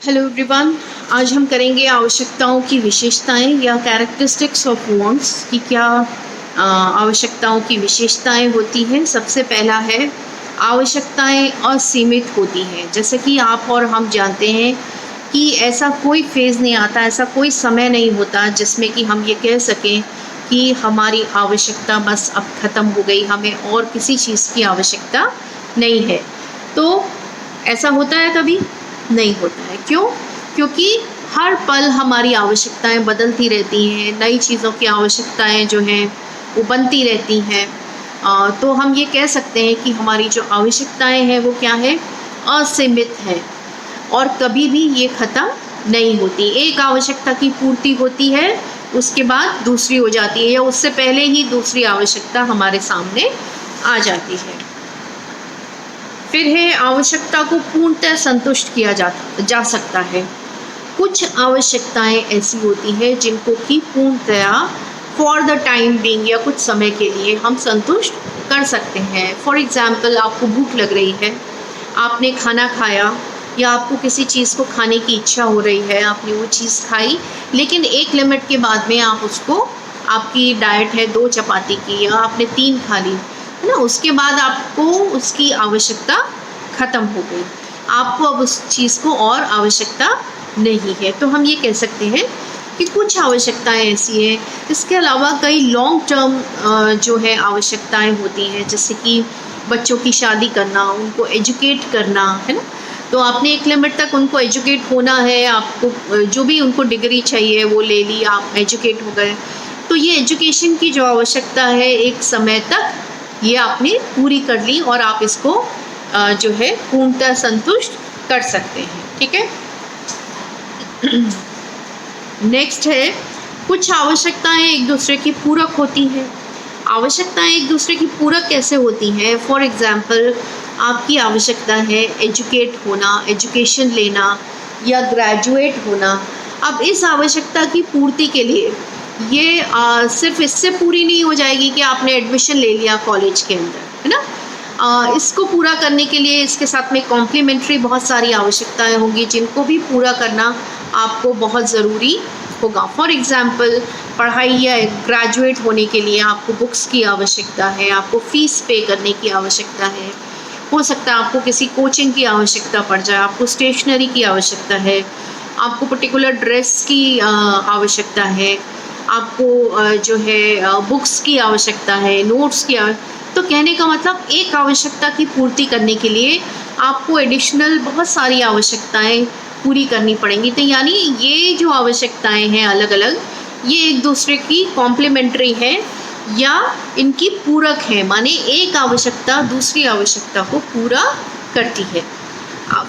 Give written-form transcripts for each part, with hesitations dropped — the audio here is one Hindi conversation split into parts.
Hello everyone. आज हम करेंगे आवश्यकताओं की विशेषताएं या कैरेक्टरिस्टिक्स ऑफ वांट्स कि क्या आवश्यकताओं की विशेषताएं होती हैं। सबसे पहला है आवश्यकताएं असीमित होती हैं। जैसे कि आप और हम जानते हैं कि ऐसा कोई फेज़ नहीं आता, ऐसा कोई समय नहीं होता जिसमें कि हम ये कह सकें कि हमारी आवश्यकता बस अब ख़त्म हो गई, हमें और किसी चीज़ की आवश्यकता नहीं है। तो ऐसा होता है कभी? नहीं होता है। क्यों? क्योंकि हर पल हमारी आवश्यकताएं बदलती रहती हैं, नई चीज़ों की आवश्यकताएं जो हैं वो बनती रहती हैं। तो हम ये कह सकते हैं कि हमारी जो आवश्यकताएं हैं वो क्या है? असीमित है और कभी भी ये ख़त्म नहीं होती। एक आवश्यकता की पूर्ति होती है, उसके बाद दूसरी हो जाती है या उससे पहले ही दूसरी आवश्यकता हमारे सामने आ जाती है। फिर है आवश्यकता को पूर्णतः संतुष्ट किया जा सकता है। कुछ आवश्यकताएं ऐसी होती हैं जिनको कि पूर्णतया फॉर द टाइम बीइंग या कुछ समय के लिए हम संतुष्ट कर सकते हैं। फॉर एग्ज़ाम्पल, आपको भूख लग रही है, आपने खाना खाया या आपको किसी चीज़ को खाने की इच्छा हो रही है, आपने वो चीज़ खाई, लेकिन एक लिमिट के बाद में आप उसको, आपकी डाइट है 2 चपाती की या आपने 3 खा ली, है ना, उसके बाद आपको उसकी आवश्यकता ख़त्म हो गई, आपको अब उस चीज़ को और आवश्यकता नहीं है। तो हम ये कह सकते हैं कि कुछ आवश्यकताएं ऐसी हैं। इसके अलावा कई लॉन्ग टर्म जो है आवश्यकताएं होती हैं, जैसे कि बच्चों की शादी करना, उनको एजुकेट करना, है ना। तो आपने एक लिमिट तक उनको एजुकेट होना है, आपको जो भी उनको डिग्री चाहिए वो ले ली, आप एजुकेट हो गए। तो ये एजुकेशन की जो आवश्यकता है एक समय तक ये आपने पूरी कर ली और आप इसको जो है पूर्णतः संतुष्ट कर सकते हैं। ठीक है। नेक्स्ट है कुछ आवश्यकताएं एक दूसरे की पूरक होती हैं। आवश्यकताएं एक दूसरे की पूरक कैसे होती हैं? फॉर एग्ज़ाम्पल, आपकी आवश्यकता है एजुकेट होना, एजुकेशन लेना या ग्रेजुएट होना। अब इस आवश्यकता की पूर्ति के लिए ये सिर्फ इससे पूरी नहीं हो जाएगी कि आपने एडमिशन ले लिया कॉलेज के अंदर, है ना। इसको पूरा करने के लिए इसके साथ में कॉम्प्लीमेंट्री बहुत सारी आवश्यकताएं होंगी जिनको भी पूरा करना आपको बहुत ज़रूरी होगा। फॉर एग्ज़ाम्पल, पढ़ाई या ग्रेजुएट होने के लिए आपको बुक्स की आवश्यकता है, आपको फ़ीस पे करने की आवश्यकता है, हो सकता है आपको किसी कोचिंग की आवश्यकता पड़ जाए, आपको स्टेशनरी की आवश्यकता है, आपको पर्टिकुलर ड्रेस की आवश्यकता है, आपको जो है बुक्स की आवश्यकता है, नोट्स की तो कहने का मतलब एक आवश्यकता की पूर्ति करने के लिए आपको एडिशनल बहुत सारी आवश्यकताएं पूरी करनी पड़ेंगी। तो यानी ये जो आवश्यकताएं हैं अलग अलग, ये एक दूसरे की कॉम्प्लीमेंट्री है या इनकी पूरक है, माने एक आवश्यकता दूसरी आवश्यकता को पूरा करती है।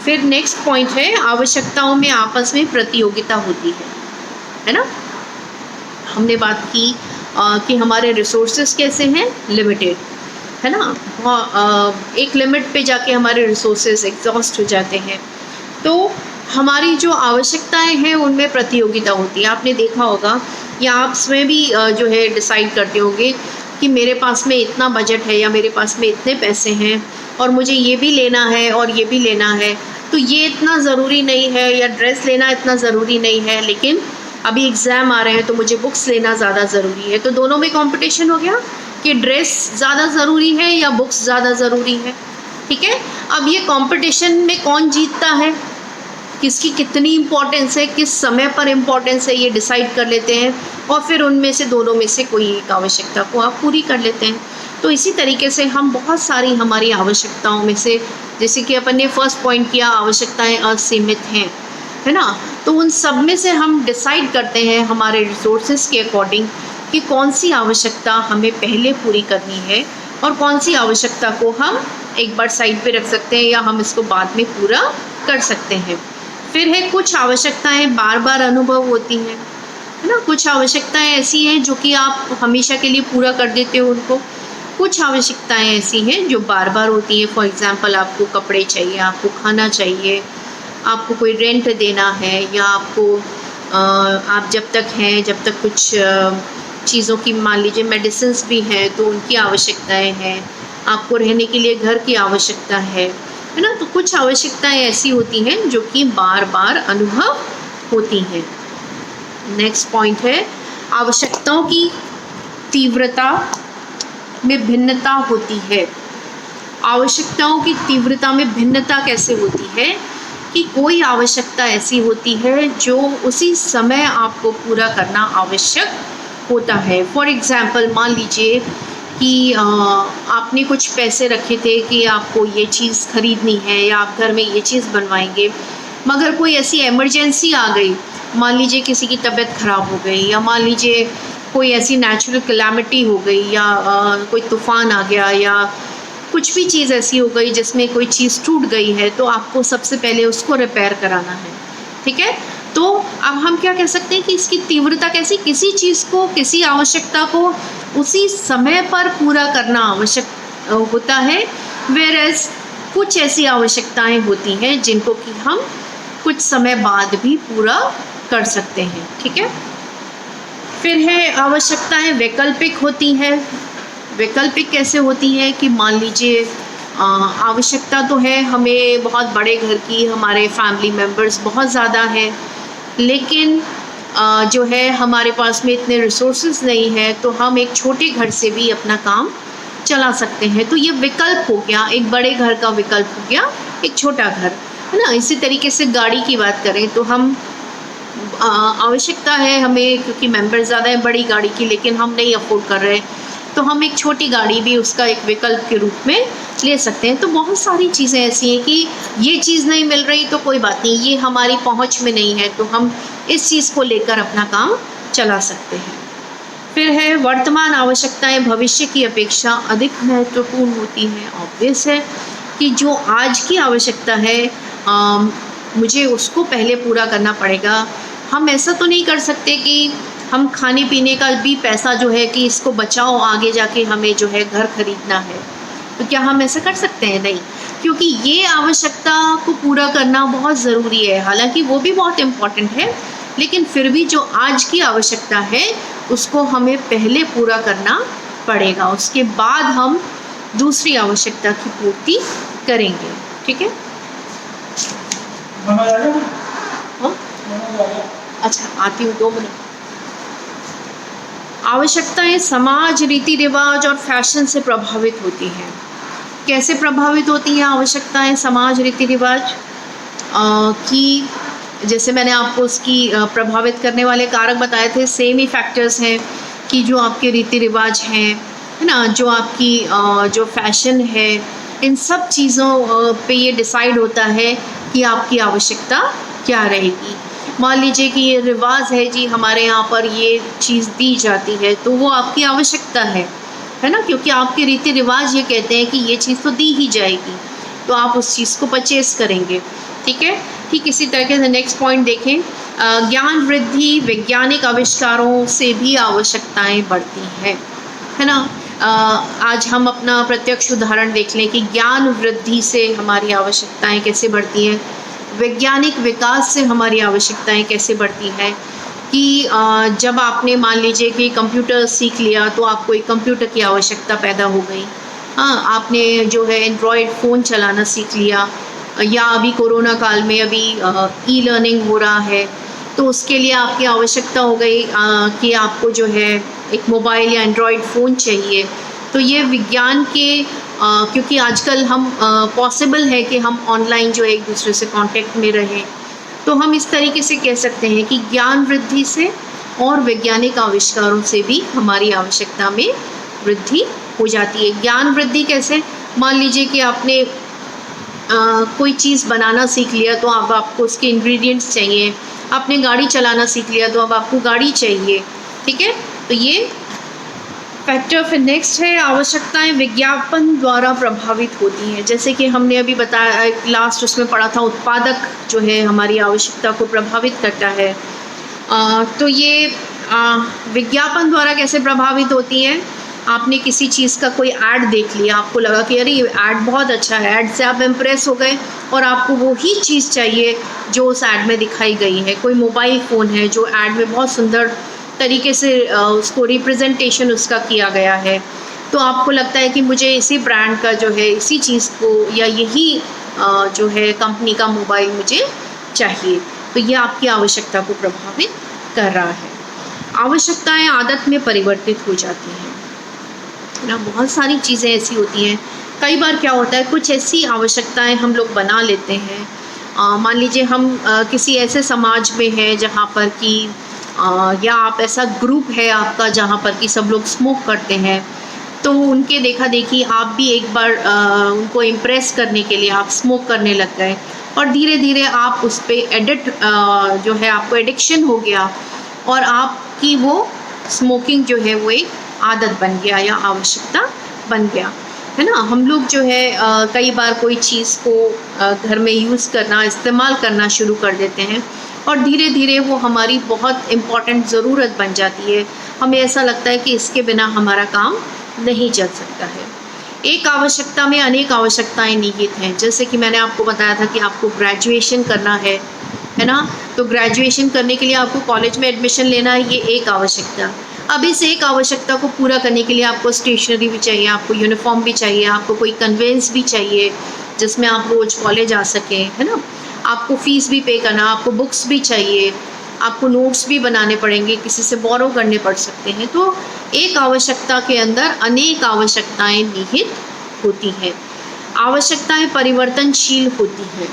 फिर नेक्स्ट पॉइंट है आवश्यकताओं में आपस में प्रतियोगिता होती है ना। हमने बात की कि हमारे रिसोर्सेज कैसे हैं, लिमिटेड, है ना। एक लिमिट पे जाके हमारे रिसोर्सेज एग्जॉस्ट हो जाते हैं। तो हमारी जो आवश्यकताएं हैं उनमें प्रतियोगिता होती है। आपने देखा होगा या आप स्वयं भी जो है डिसाइड करते होंगे कि मेरे पास में इतना बजट है या मेरे पास में इतने पैसे हैं और मुझे ये भी लेना है और ये भी लेना है, तो ये इतना ज़रूरी नहीं है, या ड्रेस लेना इतना ज़रूरी नहीं है, लेकिन अभी एग्ज़ाम आ रहे हैं तो मुझे बुक्स लेना ज़्यादा ज़रूरी है। तो दोनों में कंपटीशन हो गया कि ड्रेस ज़्यादा ज़रूरी है या बुक्स ज़्यादा ज़रूरी है। ठीक है। अब ये कंपटीशन में कौन जीतता है, किसकी कितनी इम्पोर्टेंस है, किस समय पर इम्पोर्टेंस है, ये डिसाइड कर लेते हैं और फिर उनमें से दोनों में से कोई एक आवश्यकता को आप पूरी कर लेते हैं। तो इसी तरीके से हम बहुत सारी हमारी आवश्यकताओं में से, जैसे कि अपन ने फर्स्ट पॉइंट किया आवश्यकताएं असीमित हैं, है ना, तो उन सब में से हम डिसाइड करते हैं हमारे रिसोर्सेज के अकॉर्डिंग कि कौन सी आवश्यकता हमें पहले पूरी करनी है और कौन सी आवश्यकता को हम एक बार साइड पे रख सकते हैं या हम इसको बाद में पूरा कर सकते हैं। फिर है कुछ आवश्यकताएं बार बार अनुभव होती हैं, है ना। कुछ आवश्यकताएं ऐसी हैं जो कि आप हमेशा के लिए पूरा कर देते हो उनको। कुछ आवश्यकताएं ऐसी हैं जो बार बार होती हैं। फॉर एग्ज़ाम्पल, आपको कपड़े चाहिए, आपको खाना चाहिए, आपको कोई रेंट देना है, या आपको आप जब तक हैं, जब तक कुछ चीज़ों की, मान लीजिए मेडिसिन्स भी हैं तो उनकी आवश्यकताएं हैं, आपको रहने के लिए घर की आवश्यकता है, है ना। तो कुछ आवश्यकताएं ऐसी होती हैं जो कि बार बार अनुभव होती हैं। नेक्स्ट पॉइंट है, आवश्यकताओं की तीव्रता में भिन्नता होती है। आवश्यकताओं की तीव्रता में भिन्नता कैसे होती है कि कोई आवश्यकता ऐसी होती है जो उसी समय आपको पूरा करना आवश्यक होता है। फॉर एग्ज़ाम्पल, मान लीजिए कि आपने कुछ पैसे रखे थे कि आपको ये चीज़ खरीदनी है या आप घर में ये चीज़ बनवाएंगे, मगर कोई ऐसी इमरजेंसी आ गई, मान लीजिए किसी की तबीयत ख़राब हो गई, या मान लीजिए कोई ऐसी नेचुरल कैलामिटी हो गई, या कोई तूफ़ान आ गया, या कुछ भी चीज़ ऐसी हो गई जिसमें कोई चीज़ टूट गई है, तो आपको सबसे पहले उसको रिपेयर कराना है। ठीक है, तो अब हम क्या कह सकते हैं कि इसकी तीव्रता कैसी, किसी चीज़ को, किसी आवश्यकता को उसी समय पर पूरा करना आवश्यक होता है, वेयरएज़ कुछ ऐसी आवश्यकताएं होती हैं जिनको कि हम कुछ समय बाद भी पूरा कर सकते हैं। ठीक है, फिर है आवश्यकताएं वैकल्पिक होती हैं। वैकल्पिक कैसे होती है कि मान लीजिए आवश्यकता तो है हमें बहुत बड़े घर की, हमारे फैमिली मेम्बर्स बहुत ज़्यादा हैं, लेकिन जो है हमारे पास में इतने रिसोर्सेज नहीं है, तो हम एक छोटे घर से भी अपना काम चला सकते हैं। तो ये विकल्प हो गया, एक बड़े घर का विकल्प हो गया एक छोटा घर, है ना। इसी तरीके से गाड़ी की बात करें तो हम आवश्यकता है हमें, क्योंकि मेंबर ज़्यादा है बड़ी गाड़ी की, लेकिन हम नहीं अफोर्ड कर रहे, तो हम एक छोटी गाड़ी भी उसका एक विकल्प के रूप में ले सकते हैं। तो बहुत सारी चीज़ें ऐसी हैं कि ये चीज़ नहीं मिल रही तो कोई बात नहीं, ये हमारी पहुंच में नहीं है, तो हम इस चीज़ को लेकर अपना काम चला सकते हैं। फिर है वर्तमान आवश्यकताएं भविष्य की अपेक्षा अधिक महत्वपूर्ण होती हैं। ऑब्वियस है कि जो आज की आवश्यकता है मुझे उसको पहले पूरा करना पड़ेगा। हम ऐसा तो नहीं कर सकते कि हम खाने पीने का भी पैसा जो है कि इसको बचाओ, आगे जाके हमें जो है घर खरीदना है, तो क्या हम ऐसा कर सकते हैं? नहीं, क्योंकि ये आवश्यकता को पूरा करना बहुत ज़रूरी है। हालांकि वो भी बहुत इम्पॉर्टेंट है, लेकिन फिर भी जो आज की आवश्यकता है उसको हमें पहले पूरा करना पड़ेगा, उसके बाद हम दूसरी आवश्यकता की पूर्ति करेंगे। ठीक है, हाँ? अच्छा, आती हूँ, 2 मिनट। आवश्यकताएं समाज, रीति रिवाज और फैशन से प्रभावित होती हैं। कैसे प्रभावित होती हैं आवश्यकताएं समाज, रीति रिवाज की? जैसे मैंने आपको उसकी प्रभावित करने वाले कारक बताए थे, सेम ही फैक्टर्स हैं कि जो आपके रीति रिवाज हैं, है ना, जो आपकी जो फैशन है, इन सब चीज़ों पे ये डिसाइड होता है कि आपकी आवश्यकता क्या रहेगी। मान लीजिए कि ये रिवाज है जी, हमारे यहाँ पर ये चीज़ दी जाती है, तो वो आपकी आवश्यकता है ना, क्योंकि आपके रीति रिवाज ये कहते हैं कि ये चीज़ तो दी ही जाएगी, तो आप उस चीज़ को परचेस करेंगे। ठीक है, ठीक इसी तरीके से नेक्स्ट पॉइंट देखें, ज्ञान वृद्धि, वैज्ञानिक आविष्कारों से भी आवश्यकताएं बढ़ती हैं, है ना। आज हम अपना प्रत्यक्ष उदाहरण देख लें कि ज्ञान वृद्धि से हमारी आवश्यकताएं कैसे बढ़ती हैं, वैज्ञानिक विकास से हमारी आवश्यकताएं कैसे बढ़ती हैं। कि जब आपने मान लीजिए कि कंप्यूटर सीख लिया तो आपको एक कंप्यूटर की आवश्यकता पैदा हो गई। हाँ, आपने जो है एंड्रॉयड फ़ोन चलाना सीख लिया, या अभी कोरोना काल में अभी ई लर्निंग हो रहा है, तो उसके लिए आपकी आवश्यकता हो गई कि आपको जो है एक मोबाइल या एंड्रॉयड फ़ोन चाहिए। तो ये विज्ञान के क्योंकि आजकल हम पॉसिबल है कि हम ऑनलाइन जो है एक दूसरे से कांटेक्ट में रहें, तो हम इस तरीके से कह सकते हैं कि ज्ञान वृद्धि से और वैज्ञानिक आविष्कारों से भी हमारी आवश्यकता में वृद्धि हो जाती है। ज्ञान वृद्धि कैसे? मान लीजिए कि आपने कोई चीज़ बनाना सीख लिया तो अब आपको उसके इंग्रेडिएंट्स चाहिए, आपने गाड़ी चलाना सीख लिया तो अब आपको गाड़ी चाहिए। ठीक है, तो ये फैक्टर। फिर नेक्स्ट है आवश्यकताएं विज्ञापन द्वारा प्रभावित होती हैं। जैसे कि हमने अभी बताया, लास्ट उसमें पढ़ा था, उत्पादक जो है हमारी आवश्यकता को प्रभावित करता है। तो ये विज्ञापन द्वारा कैसे प्रभावित होती है? आपने किसी चीज़ का कोई ऐड देख लिया, आपको लगा कि अरे ये ऐड बहुत अच्छा है, ऐड से आप इम्प्रेस हो गए और आपको वो ही चीज़ चाहिए जो उस ऐड में दिखाई गई है। कोई मोबाइल फ़ोन है जो ऐड में बहुत सुंदर तरीके से उसको रिप्रेजेंटेशन उसका किया गया है, तो आपको लगता है कि मुझे इसी ब्रांड का जो है इसी चीज़ को या यही जो है कंपनी का मोबाइल मुझे चाहिए, तो ये आपकी आवश्यकता को प्रभावित कर रहा है। आवश्यकताएं आदत में परिवर्तित हो जाती हैं ना। बहुत सारी चीज़ें ऐसी होती हैं, कई बार क्या होता है कुछ ऐसी आवश्यकताएं हम लोग बना लेते हैं। मान लीजिए हम किसी ऐसे समाज में हैं जहाँ पर कि या आप ऐसा ग्रुप है आपका जहाँ पर कि सब लोग स्मोक करते हैं, तो उनके देखा देखी आप भी एक बार उनको इम्प्रेस करने के लिए आप स्मोक करने लग गए, और धीरे धीरे आप उस पर एडिक्ट जो है आपको एडिक्शन हो गया, और आपकी वो स्मोकिंग जो है वो एक आदत बन गया या आवश्यकता बन गया, है ना। हम लोग जो है कई बार कोई चीज़ को घर में यूज़ करना, इस्तेमाल करना शुरू कर देते हैं, और धीरे धीरे वो हमारी बहुत इम्पॉर्टेंट ज़रूरत बन जाती है। हमें ऐसा लगता है कि इसके बिना हमारा काम नहीं चल सकता है। एक आवश्यकता में अनेक आवश्यकताएं निहित हैं, जैसे कि मैंने आपको बताया था कि आपको ग्रेजुएशन करना है ना, तो ग्रेजुएशन करने के लिए आपको कॉलेज में एडमिशन लेना है, ये एक आवश्यकता। अब इस एक आवश्यकता को पूरा करने के लिए आपको स्टेशनरी भी चाहिए, आपको यूनिफॉर्म भी चाहिए, आपको कोई कन्वेंस भी चाहिए जिसमें आप रोज़ कॉलेज आ सकें, है ना। आपको फ़ीस भी पे करना, आपको बुक्स भी चाहिए, आपको नोट्स भी बनाने पड़ेंगे, किसी से बोरो करने पड़ सकते हैं। तो एक आवश्यकता के अंदर अनेक आवश्यकताएं निहित होती हैं। आवश्यकताएं परिवर्तनशील होती हैं।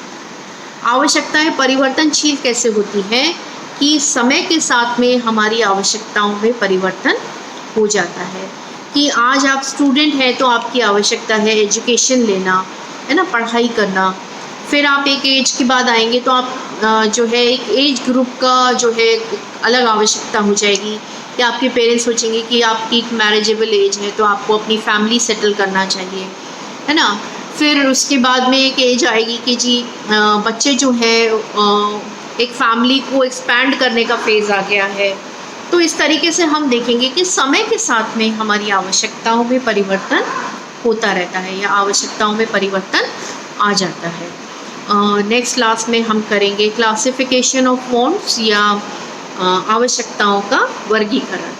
आवश्यकताएं परिवर्तनशील कैसे होती हैं कि समय के साथ में हमारी आवश्यकताओं में परिवर्तन हो जाता है। कि आज आप स्टूडेंट हैं तो आपकी आवश्यकता है एजुकेशन लेना, है ना, पढ़ाई करना। फिर आप एक एज के बाद आएंगे तो आप जो है एक एज ग्रुप का जो है अलग आवश्यकता हो जाएगी, कि आपके पेरेंट्स सोचेंगे कि आपकी एक मैरिजेबल एज है तो आपको अपनी फैमिली सेटल करना चाहिए, है ना। फिर उसके बाद में एक एज आएगी कि जी बच्चे जो है एक फैमिली को एक्सपैंड करने का फेज़ आ गया है। तो इस तरीके से हम देखेंगे कि समय के साथ में हमारी आवश्यकताओं में परिवर्तन होता रहता है या आवश्यकताओं में परिवर्तन आ जाता है। नेक्स्ट क्लास में हम करेंगे क्लासिफिकेशन ऑफ वांट्स या आवश्यकताओं का वर्गीकरण।